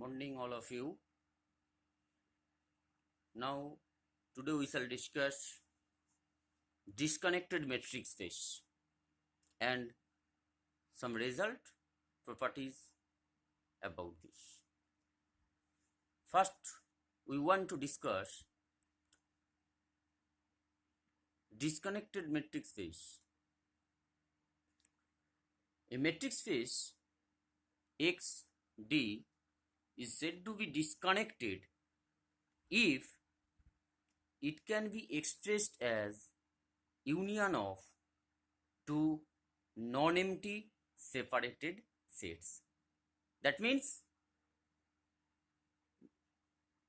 Morning, all of you. Now, today we shall discuss disconnected matrix space and some result properties about this. First, we want to discuss disconnected matrix space. A matrix space XD is said to be disconnected if it can be expressed as union of two non-empty separated sets. That means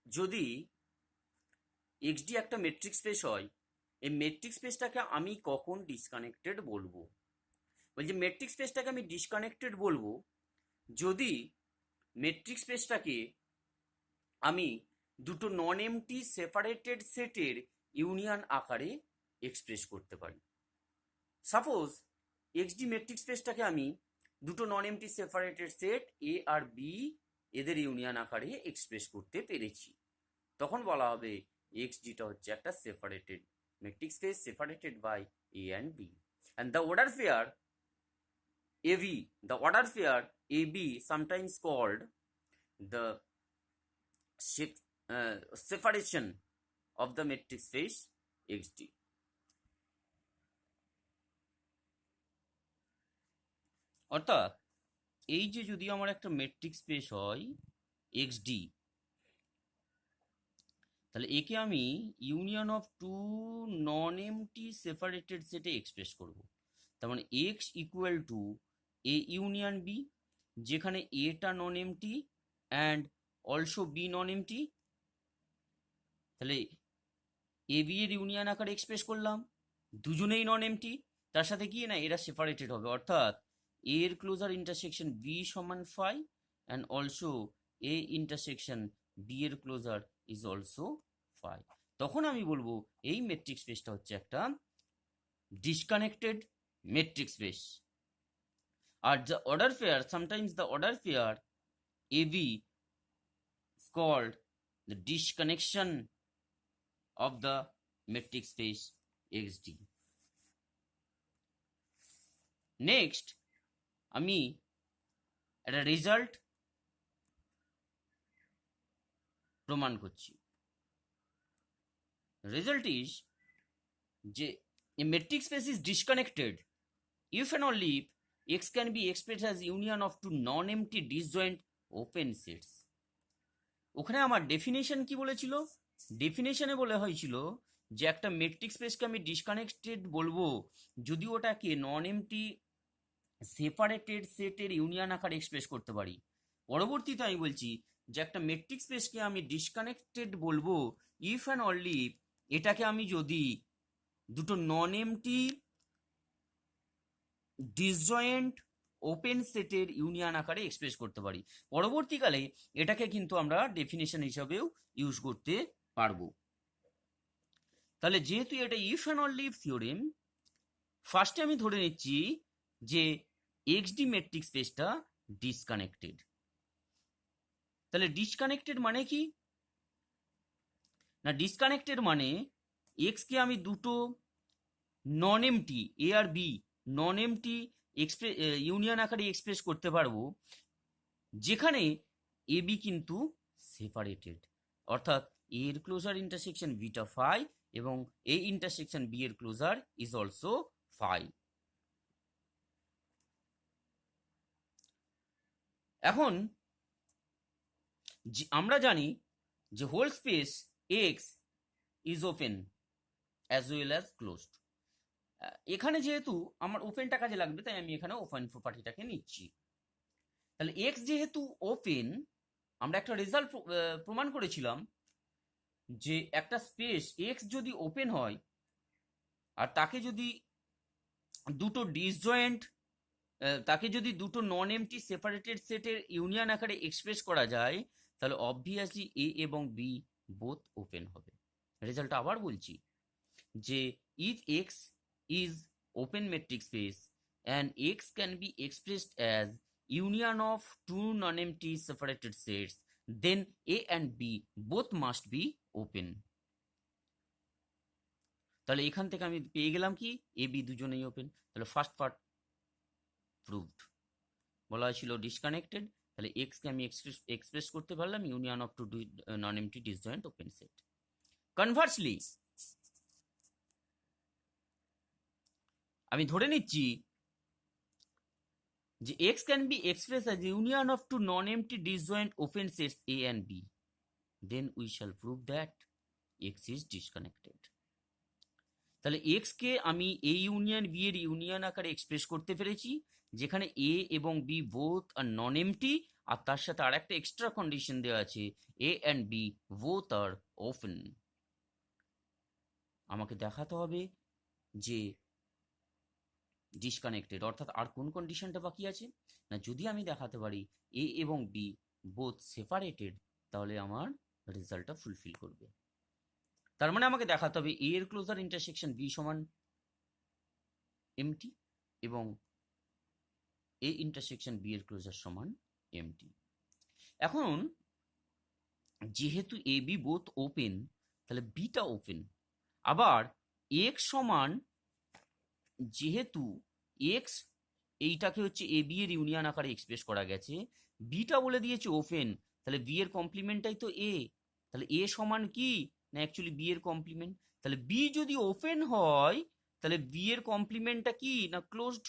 যদি XD একটা metric space হয়, এই metric স্পেসটাকে আমি কখন disconnected বলবো? বলছি metric স্পেসটাকে আমি ডিসকানেক্টেড বলবো যদি মেট্রিক স্পেসটাকে আমি দুটো নন এমটি সেপারেটেড সেটের ইউনিয়ন আকারে এক্সপ্রেস করতে পারি। সাপোজ XD মেট্রিক স্পেসটাকে আমি দুটো non empty separated set A আর বি এদের ইউনিয়ন আকারে এক্সপ্রেস করতে পেরেছি, তখন বলা হবে XDটা হচ্ছে একটা separated metric space separated by A and B. And the order pair AB, the order pair AB, sometimes called the separation of the matrix space XD. অর্থাৎ এই যে যদি আমার একটা মেট্রিক স্পেস হয় XD, তাহলে একে আমি union of two non empty separated সেটে এক্সপ্রেস করব। তার মানে X equal to A union B, যেখানে এটা non empty and also B non empty. তাহলে এ বি এর ইউনিয়ন আকারে এক্সপ্রেস করলাম, দুজনেই নন এমটি, তার সাথে কি না এরা সেপারেটেড হবে, অর্থাৎ এ এর ক্লোজার ইন্টারসেকশন বি সমান phi and also A intersection B এর ক্লোজার ইজ অলসো ফাই। তখন আমি বলবো এই মেট্রিক স্পেসটা হচ্ছে একটা ডিসকানেক্টেড মেট্রিক স্পেস। আর the order pair, sometimes the order pair AB is called the disconnection of the metric space XD. Next, আমি একটা রেজাল্ট প্রমাণ করছি। রেজাল্ট ইজ যে a metric space is disconnected if and only if X can be expressed as union of two non-empty disjoint open sets. ওখানে আমার definition কি বলেছিল? ডেফিনেশনে বলে হয়েছিল যে একটা মেট্রিক স্পেসকে আমি ডিসকানেক্টেড বলবো যদি ওটাকে নন এমটি সেপারেটেড সেটের ইউনিয়ন আকারে এক্সপ্রেস করতে পারি। পরবর্তীতে আমি বলছি যে একটা মেট্রিক স্পেসকে আমি ডিসকানেক্টেড বলবো ইফ অ্যান্ড অনলি এটাকে আমি যদি দুটো নন এমটি ডিসজয়েন্ট ওপেন সেটের ইউনিয়ন আকারে এক্সপ্রেস করতে পারি। পরবর্তীকালে এটাকে কিন্তু আমরা ডেফিনেশন হিসাবেও ইউজ করতে পারবো। তাহলে যেহেতু এটা if and only if theorem, ফার্স্টে আমি ধরে নিচ্ছি যে XD মেট্রিক স্পেসটা ডিসকানেক্টেড। তাহলে ডিসকানেক্টেড মানে কি না, ডিসকানেক্টেড মানে এক্স কে আমি দুটো নন এমটি এ আর বি নন এমটি ইউনিয়ন আকারে এক্সপ্রেস করতে পারবো যেখানে এ বি কিন্তু সেপারেটেড, অর্থাৎ এ এর ক্লোজার ইন্টারসেকশন বিটা ফাই এবং এ ইন্টারসেকশন বি এর ক্লোজার ইজ অলসো ফাই। এখন আমরা জানি যে whole space X is open as well as closed. এখানে যেহেতু আমার ওপেনটা কাজে লাগবে তাই আমি এখানে ওপেন প্রপার্টিটাকে নিচ্ছি। তাহলে এক্স যেহেতু ওপেন, আমরা একটা রেজাল্ট প্রমাণ করেছিলাম যে একটা স্পেস এক্স যদি ওপেন হয় আর তাকে যদি দুটো ডিসজয়েন্ট তাকে যদি দুটো নন এমটি সেপারেটেড সেটের ইউনিয়ন আকারে এক্সপ্রেস করা যায় তাহলে অবভিয়াসলি এ এবং বি বোথ ওপেন হবে। রেজাল্টটা আবার বলছি যে if x is open metric space and X can be expressed as union of two non-empty separated sets, then A and B both must be open. তাহলে এখান থেকে আমি পেয়ে গেলাম কি এ বি দুজনেই ওপেন। তাহলে ফার্স্ট পার্ট প্রুভড। বলা হয়েছিল ডিসকানেক্টেড, তাহলে এক্সকে আমি এক্সপ্রেস করতে পারলাম union of two non empty disjoint open set. Conversely আমি ধরে নিচ্ছি যে X can be express as union of two non empty disjoint open sets A and B, then we shall prove that X is disconnected. তাহলে X কে আমি A union B এর union আকারে express করতে পেরেছি, যেখানে এ এবং B both আর non empty, আর তার সাথে আর একটা এক্সট্রা কন্ডিশন দেওয়া আছে A and B both are open. আমাকে দেখাতে হবে যে ডিসকানেক্টেড, অর্থাৎ আর কোন কন্ডিশনটা বাকি আছে না, যদি আমি দেখাতে পারি এ এবং বি বোথ সেপারেটেড, তাহলে আমার রেজাল্টটা ফুলফিল করবে। তার মানে আমাকে দেখাতে হবে এ এর ক্লোজার ইন্টারসেকশন বি সমান এমটি এবং এ ইন্টারসেকশন বি এর ক্লোজার সমান এমটি। এখন যেহেতু এ বি বোথ ওপেন, তাহলে বিটা ওপেন। আবার এক্স সমান, যেহেতু এক্স এইটাকে হচ্ছে এ বি এর ইউনিয়ন আকারে এক্সপ্রেস করা গেছে, বিটা বলে দিয়েছে ওপেন, তাহলে বি এর কমপ্লিমেন্টটাই তো এ, তাহলে এ সমান কি না অ্যাকচুয়ালি বি এর কমপ্লিমেন্ট। তাহলে বি যদি ওপেন হয় তাহলে বি এর কমপ্লিমেন্টটা কি না ক্লোজড।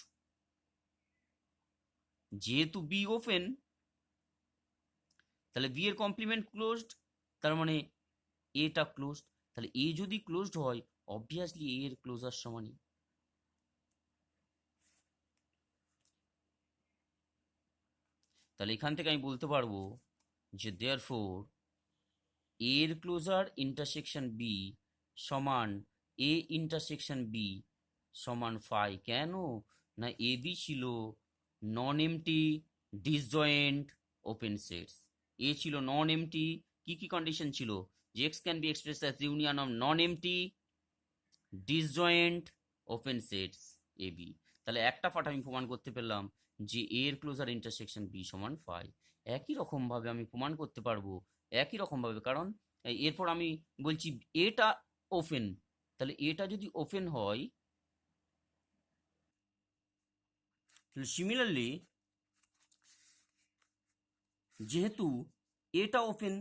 যেহেতু বি ওপেন তাহলে বি এর কমপ্লিমেন্ট ক্লোজড, তার মানে এটা ক্লোজড। তাহলে এ যদি ক্লোজড হয় অবভিয়াসলি এ এর ক্লোজার সমানই। তাহলে এখান থেকে আমি বলতে পারবো যে দেয়ারফোর এ এর ক্লোজার ইন্টারসেকশন বি সমান এ ইন্টারসেকশন বি সমান ফাই। কেন না এ বি ছিল non empty disjoint open sets, A ছিল নন এমটি। কি কি কন্ডিশন ছিল, যে X can be express as union of non empty disjoint open sets A B. তাহলে একটা পার্ট আমি প্রমাণ করতে পারলাম যে এ এর ক্লোজার ইন্টারসেকশন বি সমান ফাই। একই রকম ভাবে আমি প্রমাণ করতে পারবো, একই রকম ভাবে, কারণ এরপর আমি বলছি এটা ওপেন, তাহলে এটা যদি ওপেন হয় তাহলে সিমিলারলি যেহেতু এটা ওপেন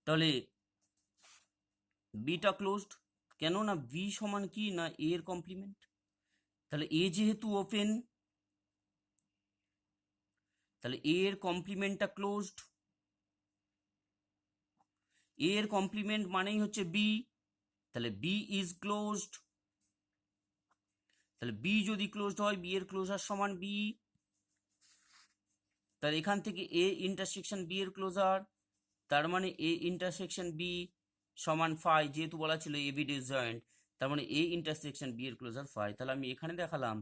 তাহলে বিটা ক্লোজড। কেন না বি সমান কি না এ এর কমপ্লিমেন্ট, তাহলে এ যেহেতু ওপেন তাহলে এ এর কমপ্লিমেন্টটা ক্লোজড। এ এর কমপ্লিমেন্ট মানেই হচ্ছে বি, তাহলে বি ইজ ক্লোজড। তাহলে বি যদি ক্লোজড হয় বি এর ক্লোজার সমান বি, তাহলে এখান থেকে এ ইন্টারসেকশন বি এর ক্লোজার, তার মানে এ ইন্টারসেকশন বি সমান ফাই, যেহেতু বলা ছিল এ বি ডিসজয়েন্ট, তার মানে এ ইন্টারসেকশন বি এর ক্লোজার ফাই। তাহলে আমি এখানে দেখালাম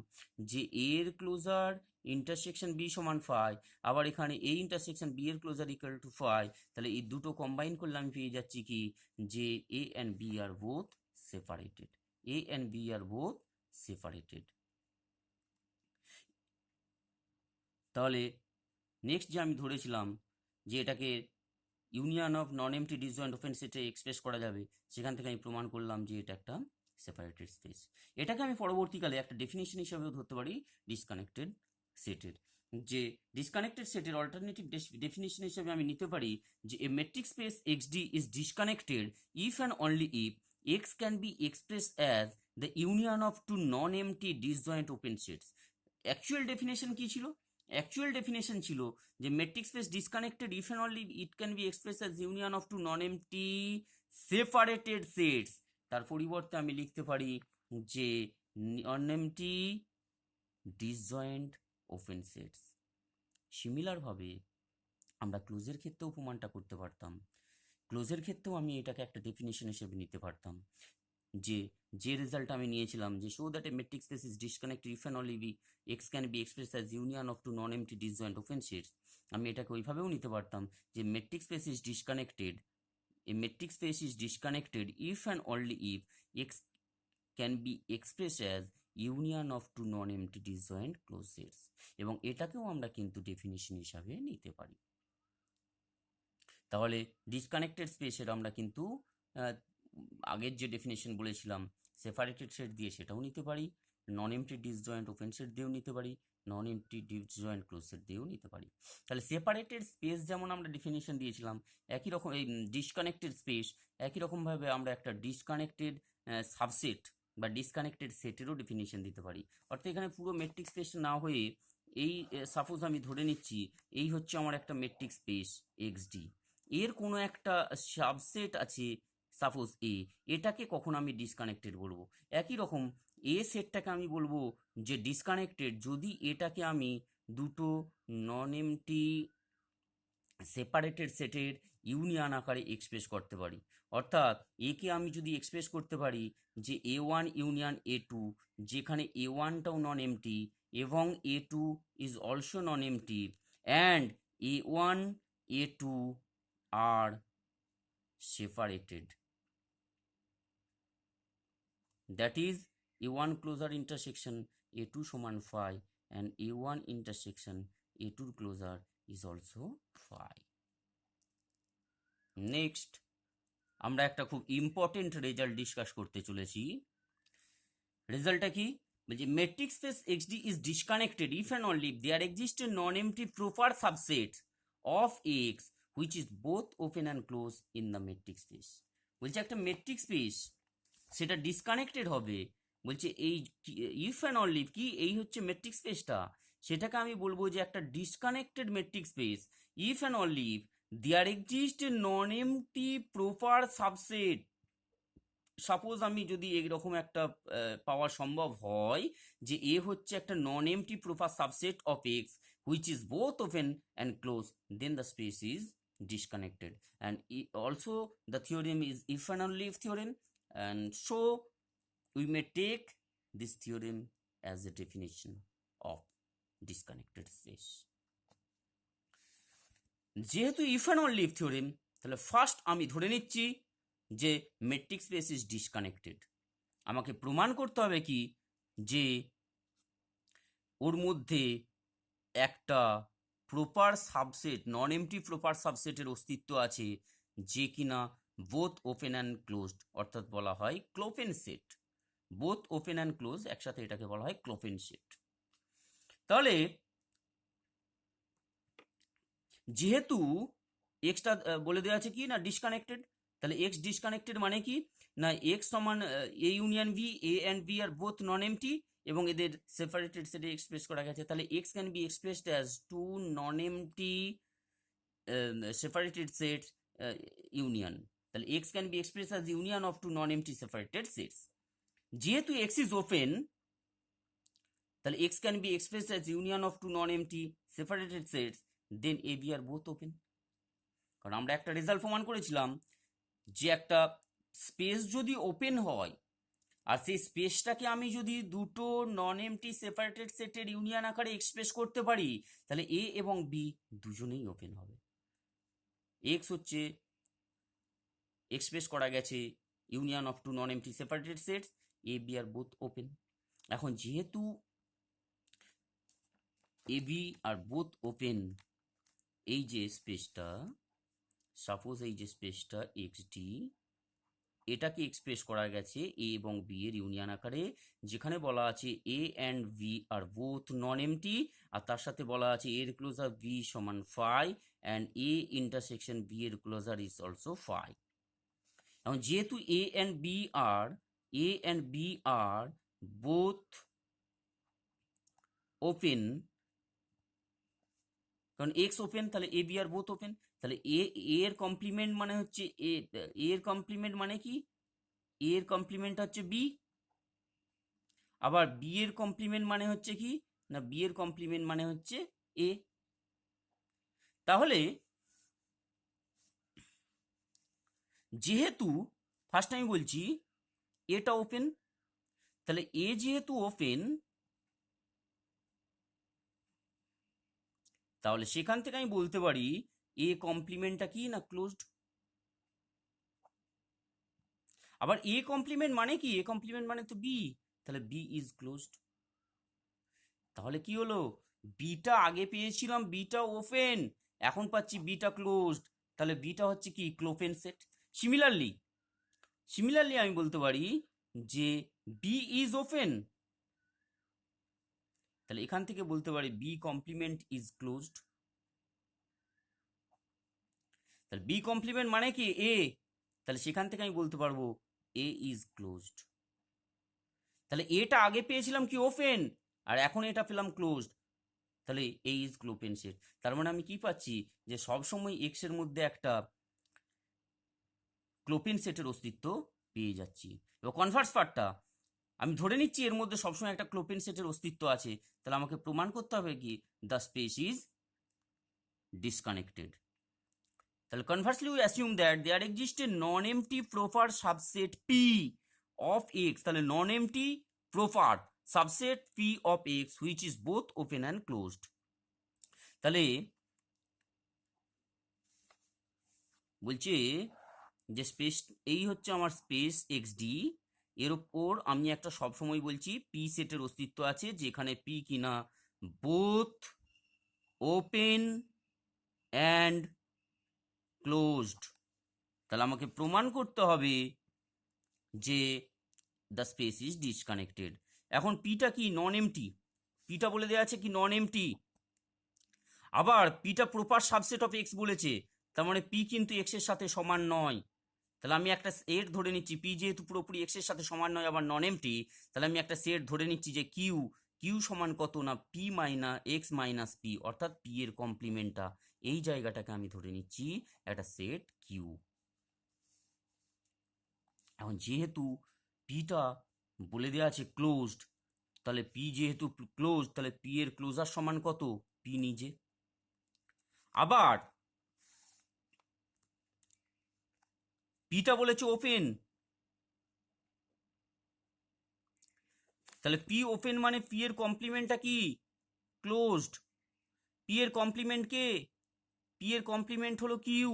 যে এ এর ক্লোজার ইন্টারসেকশন বি সমান ফাই, আবার এখানে এ ইন্টারসেকশন বি এর ক্লোজার ইকুয়াল টু ফাই। তাহলে এই দুটো কম্বাইন করলে আমি পেয়ে যাচ্ছি কি যে A and B R both separated, A and B R both separated. তাহলে নেক্সট যে আমি ধরেছিলাম যে এটাকে union of non empty disjoint open সেটে এক্সপ্রেস করা যাবে, সেখান থেকে আমি প্রমাণ করলাম যে এটা একটা সেপারেটেড স্পেস। এটাকে আমি পরবর্তীকালে একটা ডেফিনেশন হিসেবেও ধরতে পারি ডিসকানেক্টেড সেটের, যে ডিসকানেক্টেড সেটের অল্টারনেটিভ ডেফিনেশন হিসেবে আমি নিতে পারি যে a metric space X D is disconnected if and only if X can be express as the union of two non empty disjoint open sets. Actual definition কি ছিল, অ্যাকচুয়াল ডেফিনেশন ছিল যে metric space disconnected if and only it can be express as union of two non empty separated sets. তার পরিবর্তে আমি লিখতে পারি যে non empty disjoint open sets. Similar ভাবে আমরা ক্লোজের ক্ষেত্রেও প্রমাণটা করতে পারতাম, ক্লোজের ক্ষেত্রেও আমি এটাকে একটা ডেফিনেশন হিসেবে নিতে পারতাম, যে রেজাল্ট আমি নিয়েছিলাম যে show that a metric space is disconnected if and only X can be express as union of two non empty disjoint open sets. আমি এটাকে ওইভাবেও নিতে পারতাম যে metric space is disconnected, a metric space is disconnected if and only if X can be express as union of two non empty disjoint close sets, এবং এটাকেও আমরা কিন্তু ডেফিনিশন হিসাবে নিতে পারি। তাহলে ডিসকানেক্টেড স্পেসের আমরা কিন্তু আগের যে ডেফিনেশন বলেছিলাম সেপারেটেড সেট দিয়ে সেটাও নিতে পারি, নন এমটি ডিসজয়েন্ট ওপেন সেট দিয়েও নিতে পারি, নন এমটি ডিসজয়েন্ট ক্লোজ সেট দিয়েও নিতে পারি। তাহলে সেপারেটেড স্পেস যেমন আমরা ডেফিনেশন দিয়েছিলাম, একই রকম এই ডিসকানেক্টেড স্পেস একই রকমভাবে আমরা একটা ডিসকানেক্টেড সাবসেট বা ডিসকানেক্টেড সেটেরও ডেফিনেশন দিতে পারি। অর্থাৎ এখানে পুরো মেট্রিক স্পেস না হয়ে এই সাপোজ আমি ধরে নিচ্ছি এই হচ্ছে আমার একটা মেট্রিক স্পেস এক্সডি, এর কোনো একটা সাবসেট আছে সাপোজ এটাকে কখন আমি ডিসকানেক্টেড বলবো? একই রকম এ সেটটাকে আমি বলবো যে ডিসকানেক্টেড যদি এটাকে আমি দুটো নন এমটি সেপারেটেড সেটের ইউনিয়ন আকারে এক্সপ্রেস করতে পারি। অর্থাৎ একে আমি যদি এক্সপ্রেস করতে পারি যে A1 ইউনিয়ন A2, যেখানে A1টাও নন এমটি এবং A2 is also non empty and A1 A2 আর separated, that is A1 closure intersection A2 সমান phi and A1 intersection A2 closure is also phi. Next আমরা একটা খুব ইম্পর্টেন্ট রেজাল্ট ডিসকাস করতে চলেছি। রেজাল্টটা কি বলছে? Metric space X D is disconnected if and only if there exist a non empty proper subset of X which is both open and close in the metric space. বলছে একটা metric space সেটা disconnected হবে, বলছে এই if and only কি এই হচ্ছে metric স্পেসটা, সেটাকে আমি বলবো যে একটা disconnected metric space if and only if there exist a non empty proper subset. Suppose আমি যদি এরকম একটা পাওয়া সম্ভব হয় যে এ হচ্ছে একটা non empty proper subset of X which is both open and close, then the space is disconnected. And also the theorem is if and only if theorem, and so we may take this theorem as a definition of disconnected space. যেহেতু if and only if theorem, তাহলে first আমি ধরে নিচ্ছি যে metric space is disconnected. আমাকে প্রমাণ করতে হবে কি যে ওর মধ্যে একটা proper subset non empty proper সাবসেটের অস্তিত্ব আছে যে কিনা বোথ ওপেন অ্যান্ড ক্লোজড, অর্থাৎ বলা হয় clopen set. Both open and close একসাথে এটাকে বলা হয় ক্লোপেন সেট। তাহলে যেহেতু এক্সটা বলে দেওয়া আছে কি না ডিসকানেক্টেড, তাহলে এক্স ডিসকানেক্টেড মানে কি না এক্স সমান A union B, A and B R both non empty এবং এদের সেপারেটেড সেটে এক্সপ্রেস করা গেছে। তাহলে X can be expressed as two non empty separated sets union. তাহলে x can be expressed as union of two non-empty separated sets. যেহেতু x is open, তাহলে x can be expressed as union of two non-empty separated sets, then a b are both open. কারণ আমরা একটা result প্রমাণ করেছিলাম যে একটা space যদি ওপেন হয় আর সেই স্পেসটাকে আমি যদি দুটো নন এমটি সেপারেটেড সেটের ইউনিয়ন আকারে এক্সপ্রেস করতে পারি তাহলে এ এবং বি দুজনেই ওপেন হবে। এক্স হচ্ছে এক্সপ্রেস করা গেছে union of two non empty separated sets, A B R both open. এখন যেহেতু A B R both open, এই যে স্পেসটা সাপোজ এই যে স্পেসটা এক্স ডি এটাকে এক্সপ্রেস করা গেছে এ এবং বি এর ইউনিয়ন আকারে, যেখানে বলা আছে A and B R both non empty আর তার সাথে বলা আছে এর ক্লোজার বি সমান phi and A intersection B এর ক্লোজার ইজ অলসো ফাই। এখন যেহেতু A and B R both open, কারণ এক্স ওপেন তাহলে A B R both open, তাহলে এর কমপ্লিমেন্ট মানে হচ্ছে এর কমপ্লিমেন্ট মানে কি এর কমপ্লিমেন্ট হচ্ছে বি, আবার বি এর কমপ্লিমেন্ট মানে হচ্ছে কি না বি এর কমপ্লিমেন্ট মানে হচ্ছে এ। তাহলে যেহেতু ফার্স্ট আমি বলছি এটা ওপেন, তাহলে এ যেহেতু ওপেন তাহলে সেখান থেকে আমি বলতে পারি এ কমপ্লিমেন্টটা কি না ক্লোজড। আবার এ কমপ্লিমেন্ট মানে কি এ কমপ্লিমেন্ট মানে তো বি, তাহলে বি ইজ ক্লোজড। তাহলে কি হলো বিটা আগে পেয়েছিলাম বিটা ওপেন, এখন পাচ্ছি বিটা ক্লোজড, তাহলে বিটা হচ্ছে কি ক্লোপেন সেট। সিমিলারলি আমি বলতে পারি যে বি ইজ ওপেন, তাহলে এখান থেকে বলতে পারি বি কমপ্লিমেন্ট ইজ ক্লোজড। তাহলে বি কমপ্লিমেন্ট মানে কি এ, তাহলে সেখান থেকে আমি বলতে পারবো এ ইজ ক্লোজড। তাহলে এটা আগে পেয়েছিলাম কি ওপেন, আর এখন এটা পেলাম ক্লোজড, তাহলে এ ইজ ক্লোপেন সেট। তার মানে আমি কি পাচ্ছি যে সবসময় এক্স এর মধ্যে একটা ক্লোপেন সেটের অস্তিত্ব পেয়ে যাচ্ছি। এবার কনভার্স পার্টটা আমি ধরে নিচ্ছি এর মধ্যে সবসময় একটা ক্লোপেন সেটের অস্তিত্ব আছে, তাহলে আমাকে প্রমাণ করতে হবে কি দ্য স্পেস ইজ ডিসকানেক্টেড। তাহলে conversely we assume that there exist a non empty proper subset P of X, তাহলে non empty proper subset P of X which is both open and closed. তাহলে বলছে যে space এই হচ্ছে আমার space X D, এর ওপর আমি একটা সবসময় বলছি পি সেটের অস্তিত্ব আছে, যেখানে পি কিনা বোথ ওপেন অ্যান্ড ক্লোজড। তাহলে আমাকে প্রমাণ করতে হবে যে দ্য স্পেস ইজ ডিসকানেক্টেড। এখন পিটা কি নন এমটি, পিটা বলে দেওয়া আছে কি নন এমটি, আবার পিটা প্রপার সাবসেট অফ এক্স বলেছে, তার মানে পি কিন্তু এক্স এর সাথে সমান নয়। তাহলে আমি একটা সেট ধরে নিচ্ছি, পি যেহেতু পুরোপুরি এক্স এর সাথে সমান নয় আবার নন এমটি, তাহলে আমি একটা সেট ধরে নিচ্ছি যে কিউ, কিউ সমান কত না পি মাইনা এক্স মাইনাস পি, অর্থাৎ পি এর কমপ্লিমেন্টটা, এই জায়গাটাকে আমি ধরে নিচ্ছি একটা সেট কিউ। এখন যেহেতু পিটা বলে দেওয়া আছে ক্লোজড, তাহলে পি যেহেতু ক্লোজ, তাহলে পি এর ক্লোজার সমান কত পি নিজে। আবার পিটা বলেছে ওপেন, তাহলে পি ওপেন মানে পি এর কমপ্লিমেন্টটা কি ক্লোজড। পি এর কমপ্লিমেন্ট কে, পি এর কমপ্লিমেন্ট হলো কিউ,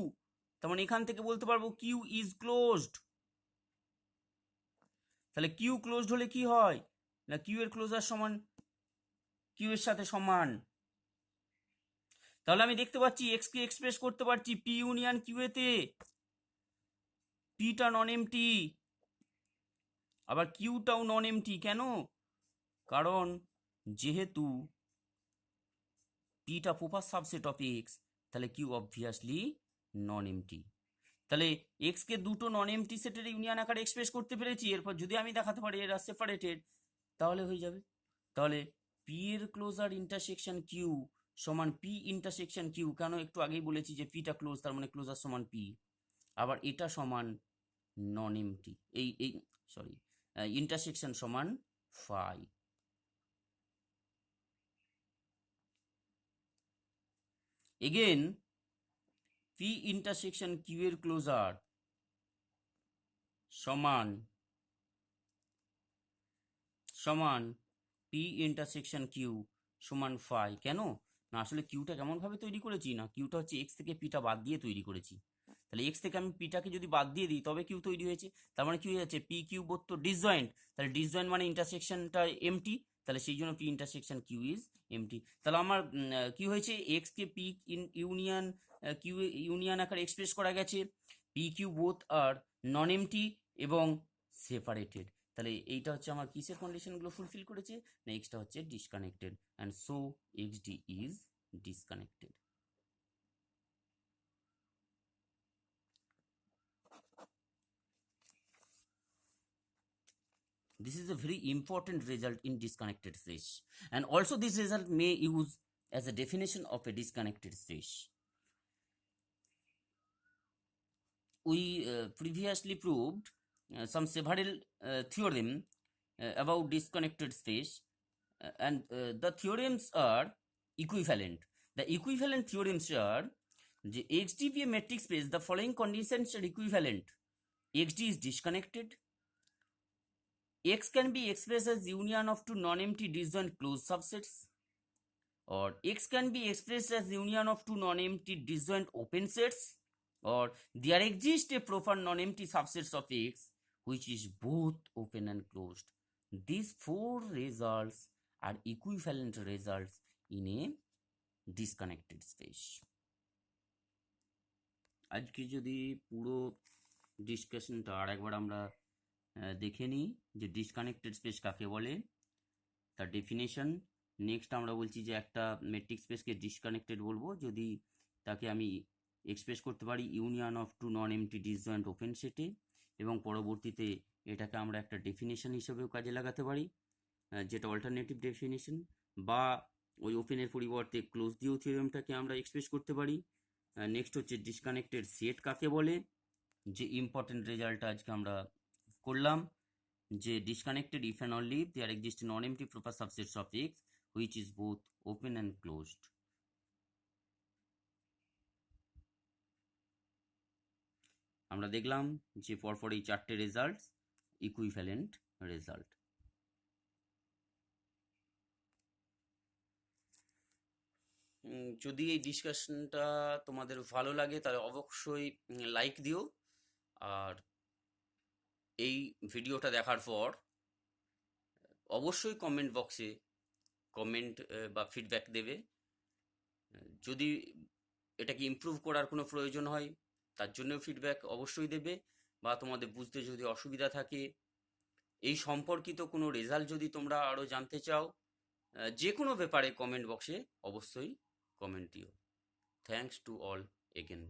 তার মানে এখান থেকে বলতে পারবো কিউ ইজ ক্লোজড। তাহলে কিউ ক্লোজড হলে কি হয় না কিউ এর ক্লোজার সমান কিউ এর সাথে সমান। তাহলে আমি দেখতে পাচ্ছি এক্স কে এক্সপ্রেস করতে পারছি পি ইউনিয়ন কিউ এতে, পিটা নন এমটি আবার কিউটাও নন এমটি। কেন? কারণ যেহেতু পিটা প্রপার সাবসেট অফ এক্স, তাহলে কিউ অবভিয়াসলি নন এমটি। তাহলে এক্স কে দুটো নন এমটি সেটের ইউনিয়ন আকারে এক্সপ্রেস করতে পেরেছি, এরপর যদি আমি দেখাতে পারি এরা সেপারেটেড তাহলে হয়ে যাবে। তাহলে পি এর ক্লোজার ইন্টারসেকশন কিউ সমান পি ইন্টারসেকশন কিউ, কেন একটু আগেই বলেছি যে পিটা ক্লোজ, তার মানে ক্লোজার সমান পি, আবার এটা সমান নন এমটি, এই এই সরি ইন্টারসেকশন সমান phi. Again P intersection Q এর ক্লোজার সমান সমান পি ইন্টারসেকশন কিউ সমান ফাই। কেন না, আসলে কিউটা কেমন ভাবে তৈরি করেছি না, কিউটা হচ্ছে এক্স থেকে পিটা বাদ দিয়ে তৈরি করেছি। তাহলে এক্স থেকে আমি পিটাকে যদি বাদ দিয়ে দিই তবে কিউ তৈরি হয়েছে, তার মানে কি হয়ে যাচ্ছে পি কিউ বোথ তো ডিসজয়েন্ট, তাহলে ডিসজয়েন্ট মানে ইন্টারসেকশনটা এমটি, তাহলে সেই জন্য P intersection Q is empty. তাহলে আমার কি হয়েছে এক্স কে পি ইউনিয়ন কিউ ইউনিয়ন আকারে এক্সপ্রেস করা গেছে, পি কিউ বোথ আর নন এমটি এবং সেপারেটেড। তাহলে এইটা হচ্ছে আমার কিসের কন্ডিশনগুলো ফুলফিল করেছে, নেক্সটটা হচ্ছে disconnected, and so x D is disconnected. This is a very important result in disconnected stage, and also this result may use as a definition of a disconnected stage. We previously proved some several theorem about disconnected stage, and the theorems are equivalent. The equivalent theorems are the XD be a metric space, the following conditions are equivalent. XD is disconnected. X can be expressed as union of two non-empty disjoint closed subsets, or X can be expressed as union of two non-empty disjoint open sets, or there exists a proper non-empty subsets of X which is both open and closed. These four results are equivalent results in a disconnected space. আজকে যদি পুরো ডিসকাশনটা আর একবার আমরা দেখে নিই যে disconnected space কাকে বলে, তার ডেফিনেশন। নেক্সট আমরা বলছি যে একটা মেট্রিক স্পেসকে ডিসকানেক্টেড বলবো যদি তাকে আমি এক্সপ্রেস করতে পারি union of two non empty disjoint open সেটে, এবং পরবর্তীতে এটাকে আমরা একটা ডেফিনেশন হিসেবেও কাজে লাগাতে পারি, যেটা অল্টারনেটিভ ডেফিনেশন, বা ওই ওপেনের পরিবর্তে ক্লোজ দিও থিওরেমটাকে আমরা এক্সপ্রেস করতে পারি। নেক্সট হচ্ছে ডিসকানেক্টেড সেট কাকে বলে, যে ইম্পর্টেন্ট রেজাল্টটা আজকে আমরা করলাম, যে disconnected if and only if there exist non-empty proper subsets of X which is both open and closed. আমরা দেখলাম যে পরপর এই চারটে রেজাল্ট ইকুইভ্যালেন্ট রেজাল্ট। যদি এই ডিসকাশনটা তোমাদের ভালো লাগে তাহলে অবশ্যই লাইক দিও, আর এই ভিডিওটা দেখার পর অবশ্যই কমেন্ট বক্সে কমেন্ট বা ফিডব্যাক দেবে। যদি এটাকে ইমপ্রুভ করার কোনো প্রয়োজন হয় তার জন্যও ফিডব্যাক অবশ্যই দেবে, বা তোমাদের বুঝতে যদি অসুবিধা থাকে, এই সম্পর্কিত কোনো রেজাল্ট যদি তোমরা আরও জানতে চাও, যে কোনো ব্যাপারে কমেন্ট বক্সে অবশ্যই কমেন্ট দিও। Thanks to all again.